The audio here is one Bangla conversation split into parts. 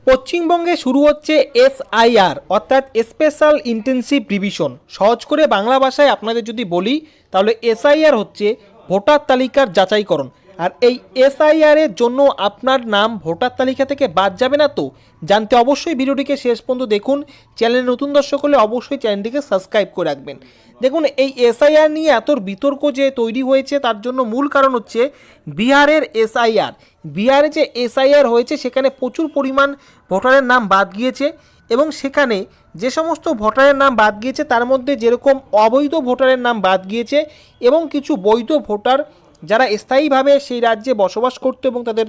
পশ্চিমবঙ্গে শুরু হচ্ছে এসআইআর অর্থাৎ স্পেশাল ইন্টেনসিভ রিভিশন। সহজ করে বাংলা ভাষায় আপনাদের যদি বলি তাহলে এসআইআর হচ্ছে ভোটার তালিকার যাচাইকরণ। আর এই এসআইআর এর জন্য আপনার নাম ভোটার তালিকা থেকে বাদ যাবে না। তো জানতে অবশ্যই ভিডিওটিকে শেষ পর্যন্ত দেখুন। চ্যানেলে নতুন দর্শক হলে অবশ্যই চ্যানেলটিকে সাবস্ক্রাইব করে রাখবেন। দেখুন, এই এসআইআর নিয়ে এত বিতর্ক যে তৈরি হয়েছে তার জন্য মূল কারণ হচ্ছে বিহারের এসআইআর। বিহারে যে এসআইআর হয়েছে সেখানে প্রচুর পরিমাণ ভোটারের নাম বাদ গিয়েছে এবং সেখানে যে সমস্ত ভোটারের নাম বাদ গিয়েছে তার মধ্যে যেরকম অবৈধ ভোটারের নাম বাদ গিয়েছে এবং কিছু বৈধ ভোটার যারা স্থায়ীভাবে সেই রাজ্যে বসবাস করতো এবং তাদের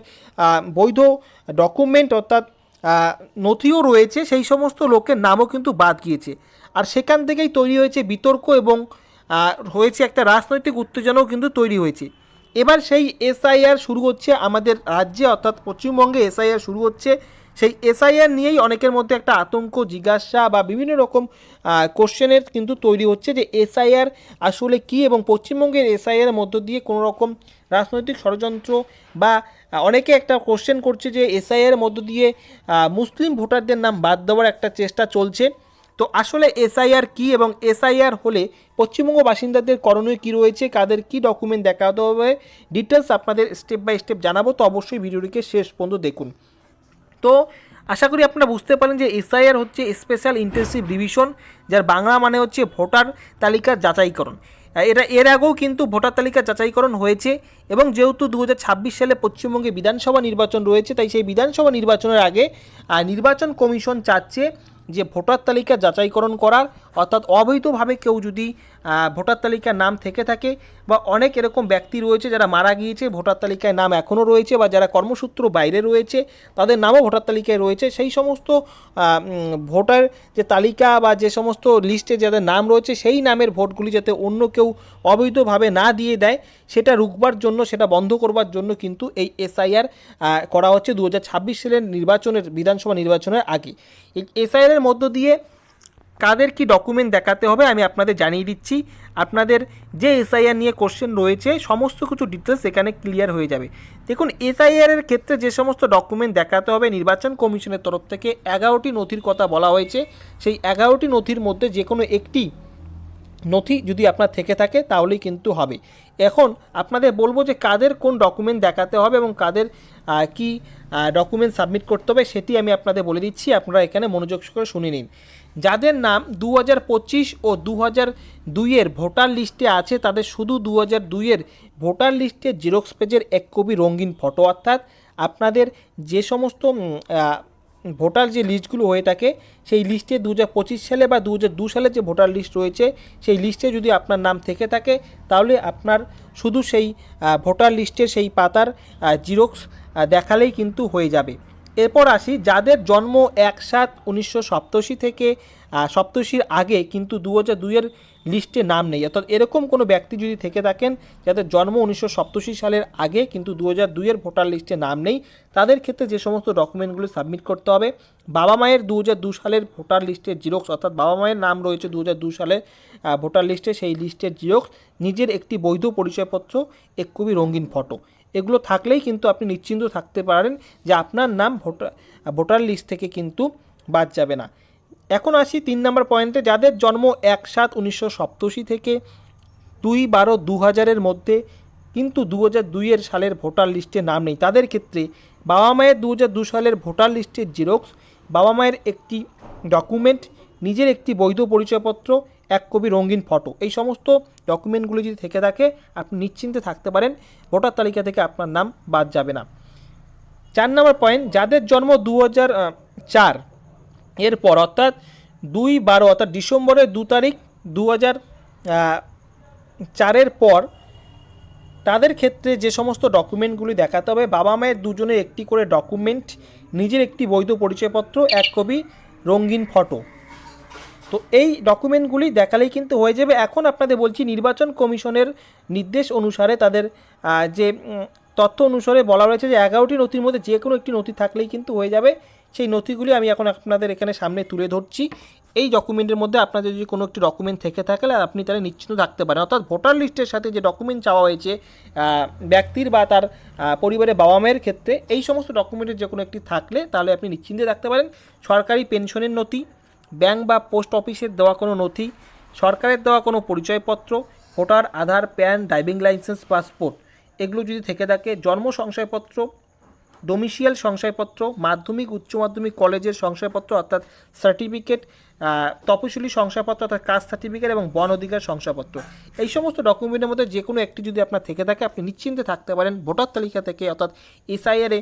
বৈধ ডকুমেন্ট অর্থাৎ নথিও রয়েছে, সেই সমস্ত লোকের নামও কিন্তু বাদ গিয়েছে। আর সেখান থেকেই তৈরি হয়েছে বিতর্ক এবং হয়েছে একটা রাজনৈতিক উত্তেজনাও কিন্তু তৈরি হয়েছে। এবার সেই এসআইআর শুরু হচ্ছে আমাদের রাজ্যে অর্থাৎ পশ্চিমবঙ্গে এসআইআর শুরু হচ্ছে। সেই এসআইআর নিয়েই অনেকের মধ্যে একটা আতঙ্ক, জিজ্ঞাসা বা বিভিন্ন রকম কোশ্চেনের কিন্তু তৈরি হচ্ছে যে এসআইআর আসলে কী এবং পশ্চিমবঙ্গের এসআইআর মধ্য দিয়ে কোনো রকম রাজনৈতিক ষড়যন্ত্র বা অনেকে একটা কোশ্চেন করছে যে এসআইআর মধ্য দিয়ে মুসলিম ভোটারদের নাম বাদ দেওয়ার একটা চেষ্টা চলছে। তো আসলে এসআইআর কী এবং এসআইআর হলে পশ্চিমবঙ্গ বাসিন্দাদের করণীয় কী রয়েছে, কাদের কী ডকুমেন্ট দেখাতে হবে, ডিটেলস আপনাদের স্টেপ বাই স্টেপ জানাবো। তো অবশ্যই ভিডিওটিকে শেষ পর্যন্ত দেখুন। তো আশা করি আপনারা বুঝতে পারেন যে এসআইআর হচ্ছে স্পেশাল ইন্টেনসিভ রিভিশন, যার বাংলা মানে হচ্ছে ভোটার তালিকার যাচাইকরণ। এর আগেও কিন্তু ভোটার তালিকার যাচাইকরণ হয়েছে এবং যেহেতু 2026 সালে পশ্চিমবঙ্গে বিধানসভা নির্বাচন রয়েছে, তাই সেই বিধানসভা নির্বাচনের আগে নির্বাচন কমিশন চাচ্ছে যে ভোটার তালিকা যাচাইকরণ করার, অর্থাৎ অবৈধভাবে কেউ যদি ভোটার তালিকার নাম থেকে থাকে বা অনেক এরকম ব্যক্তি রয়েছে যারা মারা গিয়েছে ভোটার তালিকায় নাম এখনও রয়েছে বা যারা কর্মসূত্র বাইরে রয়েছে তাদের নামও ভোটার তালিকায় রয়েছে, সেই সমস্ত ভোটার যে তালিকা বা যে সমস্ত লিস্টে যাদের নাম রয়েছে সেই নামের ভোটগুলি যাতে অন্য কেউ অবৈধভাবে না দিয়ে দেয় সেটা রুখবার জন্য, সেটা বন্ধ করবার জন্য কিন্তু এই এসআইআর করা হচ্ছে 2026 সালের নির্বাচনের, বিধানসভা নির্বাচনের আগে। এই এসআইআরের মধ্য দিয়ে কাদের কি ডকুমেন্ট দেখাতে হবে আমি আপনাদের জানিয়ে দিচ্ছি। আপনাদের যে এসআইআর নিয়ে কোশ্চেন রয়েছে সমস্ত কিছু ডিটেলস এখানে ক্লিয়ার হয়ে যাবে। দেখুন, এসআইআরের ক্ষেত্রে যে সমস্ত ডকুমেন্ট দেখাতে হবে নির্বাচন কমিশনের তরফ থেকে 11টি নথির কথা বলা হয়েছে। সেই 11টি নথির মধ্যে যে কোনো একটি নথি যদি আপনার থেকে থাকে তাহলেই কিন্তু হবে। এখন আপনাদের বলবো যে কাদের কোন ডকুমেন্ট দেখাতে হবে এবং কাদের কি ডকুমেন্ট সাবমিট করতে হবে সেটি আমি আপনাদের বলে দিচ্ছি, আপনারা এখানে মনোযোগ করে শুনে নিন। যাদের নাম 2025 ও 2002-এর ভোটার লিস্টে আছে তাদের শুধু 2002-এর ভোটার লিস্টের জেরক্স পেজের এক কপি রঙিন ফটো, অর্থাৎ আপনাদের যে সমস্ত ভোটার যে লিস্টগুলো হয়ে থাকে সেই লিস্টে 2025 সালে বা 2002 সালে যে ভোটার লিস্ট রয়েছে সেই লিস্টে যদি আপনার নাম থেকে থাকে তাহলে আপনার শুধু সেই ভোটার লিস্টের সেই পাতার জিরক্স দেখালেই কিন্তু হয়ে যাবে। এরপর আসি যাদের জন্ম 1/7/1987 থেকে 87-র আগে কিন্তু 2002-এর লিস্টে নাম নেই, অর্থাৎ এরকম কোনো ব্যক্তি যদি থেকে থাকেন যাদের জন্ম 1987 সালের আগে কিন্তু 2002-এর ভোটার লিস্টে নাম নেই, তাদের ক্ষেত্রে যে সমস্ত ডকুমেন্টগুলো সাবমিট করতে হবে, বাবা মায়ের 2002 সালের ভোটার লিস্টের জিরক্স, অর্থাৎ বাবা মায়ের নাম রয়েছে 2002 সালের ভোটার লিস্টে সেই লিস্টের জিরক্স, নিজের একটি বৈধ পরিচয়পত্র, এক কপি রঙিন ফটো, এগুলো থাকলেই কিন্তু আপনি নিশ্চিন্ত থাকতে পারেন যে আপনার নাম ভোটার লিস্ট থেকে কিন্তু বাদ যাবে না। এখন আসি 3 নম্বর পয়েন্টে, যাদের জন্ম 1/7/1987 থেকে 2/12/2000-এর মধ্যে কিন্তু 2002-এর সালের ভোটার লিস্টে নাম নেই, তাদের ক্ষেত্রে বাবা মায়ের 2002 সালের ভোটার লিস্টের জেরক্স, বাবা মায়ের একটি ডকুমেন্ট, নিজের একটি বৈধ পরিচয়পত্র, এক কপি রঙিন ফটো, এই সমস্ত ডকুমেন্টগুলি যদি থেকে থাকে আপনি নিশ্চিন্তে থাকতে পারেন ভোটার তালিকা থেকে আপনার নাম বাদ যাবে না। 4 নম্বর পয়েন্ট, যাদের জন্ম 2004 এর পর অর্থাৎ 2/12 অর্থাৎ ডিসেম্বরের 2 তারিখ 2004-এর পর তাদের ক্ষেত্রে যে সমস্ত ডকুমেন্টগুলি দেখাতে হবে, বাবা মায়ের দুজনের একটি করে ডকুমেন্ট, নিজের একটি বৈধ পরিচয়পত্র, এক কপি রঙিন ফটো, তো এই ডকুমেন্টগুলি দেখালেই কিন্তু হয়ে যাবে। এখন আপনাদের বলছি নির্বাচন কমিশনের নির্দেশ অনুসারে তাদের যে তথ্য অনুসারে বলা রয়েছে যে 11টি নথির মধ্যে যে কোনো একটি নথি থাকলেই কিন্তু হয়ে যাবে। সেই নথিগুলি আমি এখন আপনাদের এখানে সামনে তুলে ধরছি। এই ডকুমেন্টের মধ্যে আপনাদের যদি কোনো একটি ডকুমেন্ট থেকে থাকলে আপনি তাহলে নিশ্চিন্ত থাকতে পারেন। অর্থাৎ ভোটার লিস্টের সাথে যে ডকুমেন্ট চাওয়া হয়েছে ব্যক্তির বা তার পরিবারের বাবা মায়ের ক্ষেত্রে, এই সমস্ত ডকুমেন্টের যে কোনো একটি থাকলে তাহলে আপনি নিশ্চিন্তে থাকতে পারেন। সরকারি পেনশনের নথি, ব্যাংক বা পোস্ট অফিসের দেওয়া কোনো নথি, সরকারের দেওয়া কোনো পরিচয়পত্র, ভোটার, আধার, প্যান, ড্রাইভিং লাইসেন্স, পাসপোর্ট, এগুলো যদি থেকে থাকে, জন্ম শংসাপত্র, ডোমিসিয়াল শংসাপত্র, মাধ্যমিক উচ্চ মাধ্যমিক কলেজের শংসাপত্র অর্থাৎ সার্টিফিকেট, তপশিলি শংসাপত্র অর্থাৎ কাস্ট সার্টিফিকেট এবং বন অধিকার শংসাপত্র, এই সমস্ত ডকুমেন্টের মধ্যে যে কোনো একটি যদি আপনার থেকে থাকে আপনি নিশ্চিন্তে থাকতে পারেন ভোটার তালিকা থেকে, অর্থাৎ এসআইআরে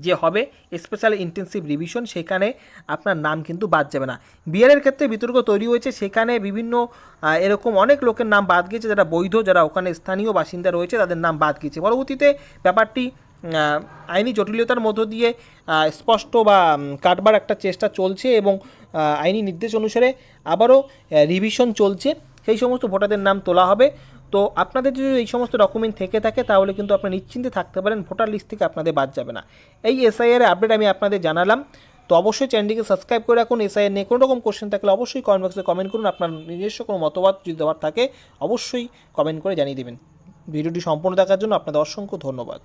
যে হবে স্পেশাল ইন্টেনসিভ রিভিশন, সেখানে আপনার নাম কিন্তু বাদ যাবে না। বিহারের ক্ষেত্রে বিতর্ক তৈরি হয়েছে, সেখানে বিভিন্ন এরকম অনেক লোকের নাম বাদ গিয়েছে, যারা বৈধ, যারা ওখানে স্থানীয় বাসিন্দা রয়েছে তাদের নাম বাদ গিয়েছে। পরবর্তীতে ব্যাপারটি আইনি জটিলতার মধ্য দিয়ে স্পষ্ট বা কাটবার একটা চেষ্টা চলছে এবং আইনি নির্দেশ অনুসারে আবারও রিভিশন চলছে, সেই সমস্ত ভোটারদের নাম তোলা হবে। তো আপনাদের যদি এই সমস্ত ডকুমেন্ট থেকে থাকে তাহলে কিন্তু আপনারা নিশ্চিন্তে থাকতে পারেন, ভোটার লিস্ট থেকে আপনাদের বাদ যাবে না। এই এসআইআর আপডেট আমি আপনাদের জানালাম। তো অবশ্যই চ্যানেলটিকে সাবস্ক্রাইব করে রাখুন। এসআইআর নিয়ে কোনো রকম কোশ্চেন থাকলে অবশ্যই কমেন্ট বক্সে কমেন্ট করুন। আপনার নিজস্ব কোনো মতবাদ যদি দেওয়ার থাকে অবশ্যই কমেন্ট করে জানিয়ে দেবেন। ভিডিওটি সম্পূর্ণ দেখার জন্য আপনাদের অসংখ্য ধন্যবাদ।